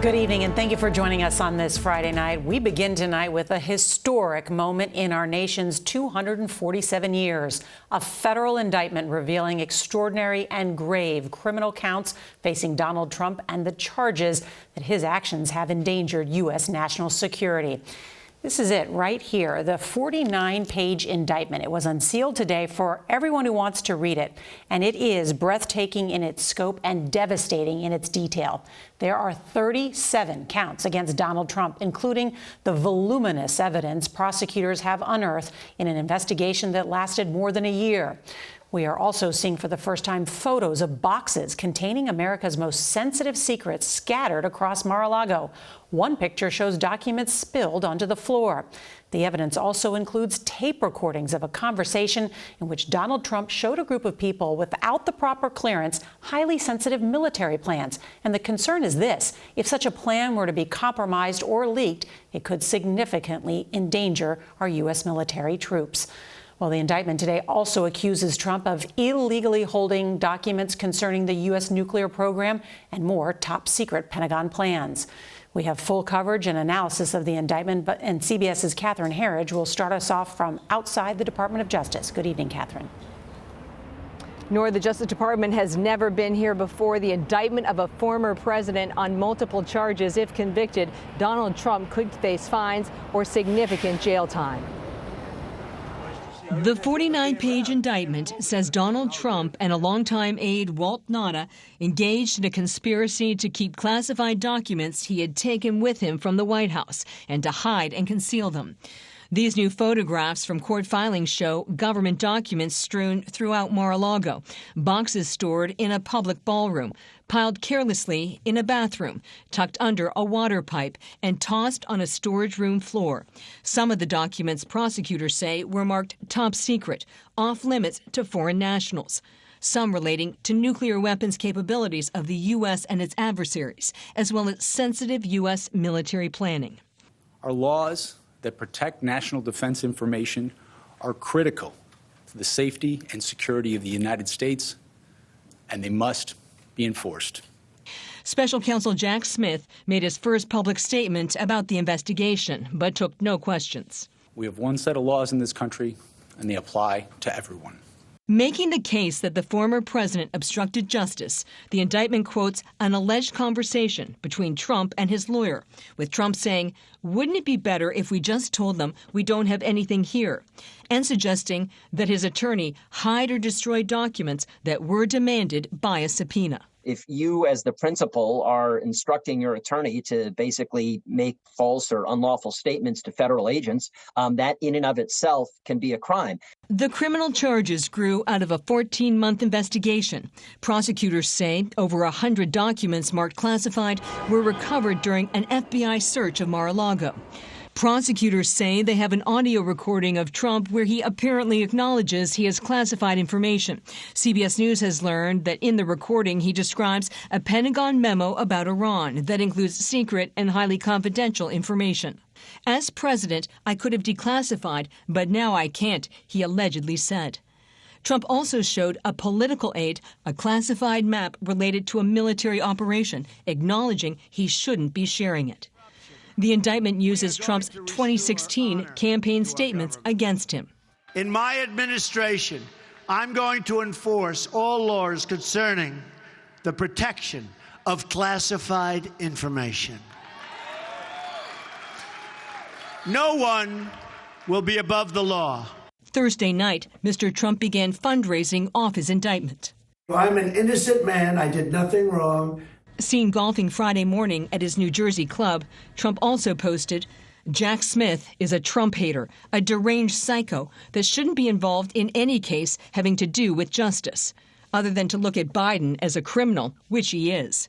Good evening, and thank you for joining us on this Friday night. We begin tonight with a historic moment in our nation's 247 years. A federal indictment revealing extraordinary and grave criminal counts facing Donald Trump and the charges that his actions have endangered U.S. national security. This is it right here, the 49-page indictment. It was unsealed today for everyone who wants to read it, and it is breathtaking in its scope and devastating in its detail. There are 37 counts against Donald Trump, including the voluminous evidence prosecutors have unearthed in an investigation that lasted more than a year. We are also seeing for the first time photos of boxes containing America's most sensitive secrets scattered across Mar-a-Lago. One picture shows documents spilled onto the floor. The evidence also includes tape recordings of a conversation in which Donald Trump showed a group of people without the proper clearance highly sensitive military plans. And the concern is this: if such a plan were to be compromised or leaked, it could significantly endanger our U.S. military troops. Well, the indictment today also accuses Trump of illegally holding documents concerning the U.S. nuclear program and more top-secret Pentagon plans. We have full coverage and analysis of the indictment, and CBS's Catherine Herridge will start us off from outside the Department of Justice. Good evening, Catherine. Norah, the Justice Department has never been here before. The indictment of a former president on multiple charges. If convicted, Donald Trump could face fines or significant jail time. The 49-page indictment says Donald Trump and a longtime aide, Walt Nauta, engaged in a conspiracy to keep classified documents he had taken with him from the White House and to hide and conceal them. These new photographs from court filings show government documents strewn throughout Mar-a-Lago, boxes stored in a public ballroom, piled carelessly in a bathroom, tucked under a water pipe, and tossed on a storage room floor. Some of the documents prosecutors say were marked top secret, off limits to foreign nationals. Some relating to nuclear weapons capabilities of the U.S. and its adversaries, as well as sensitive U.S. military planning. Our laws that protect national defense information are critical to the safety and security of the United States, and they must be enforced. Special Counsel Jack Smith made his first public statement about the investigation, but took no questions. We have one set of laws in this country, and they apply to everyone. Making the case that the former president obstructed justice, the indictment quotes an alleged conversation between Trump and his lawyer, with Trump saying, "Wouldn't it be better if we just told them we don't have anything here?" and suggesting that his attorney hide or destroy documents that were demanded by a subpoena. If you, as the principal, are instructing your attorney to basically make false or unlawful statements to federal agents, that in and of itself can be a crime. The criminal charges grew out of a 14-month investigation. Prosecutors say over 100 documents marked classified were recovered during an FBI search of Mar-a-Lago. Prosecutors say they have an audio recording of Trump where he apparently acknowledges he has classified information. CBS News has learned that in the recording he describes a Pentagon memo about Iran that includes secret and highly confidential information. "As president, I could have declassified, but now I can't," he allegedly said. Trump also showed a political aide a classified map related to a military operation, acknowledging he shouldn't be sharing it. The indictment uses Trump's 2016 campaign statements against him. In my administration, I'm going to enforce all laws concerning the protection of classified information. No one will be above the law. Thursday night, Mr. Trump began fundraising off his indictment. I'm an innocent man. I did nothing wrong. Seen golfing Friday morning at his New Jersey club, Trump also posted, "Jack Smith is a Trump hater, a deranged psycho that shouldn't be involved in any case having to do with justice, other than to look at Biden as a criminal, which he is."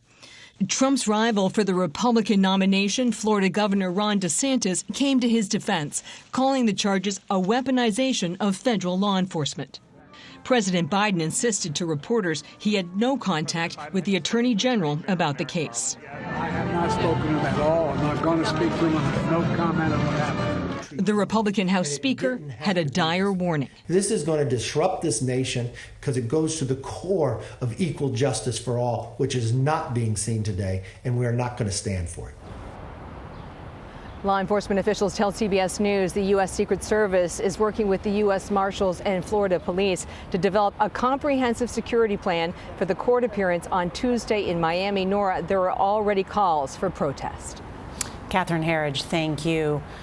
Trump's rival for the Republican nomination, Florida Governor Ron DeSantis, came to his defense, calling the charges a weaponization of federal law enforcement. President Biden insisted to reporters he had no contact with the Attorney General about the case. I have not spoken to him at all. I'm not going to speak to him. I have no comment on what happened. The Republican House Speaker had a dire warning. This is going to disrupt this nation because it goes to the core of equal justice for all, which is not being seen today, and we are not going to stand for it. Law enforcement officials tell CBS News the U.S. Secret Service is working with the U.S. Marshals and Florida Police to develop a comprehensive security plan for the court appearance on Tuesday in Miami. Norah, there are already calls for protest. Catherine Herridge, thank you.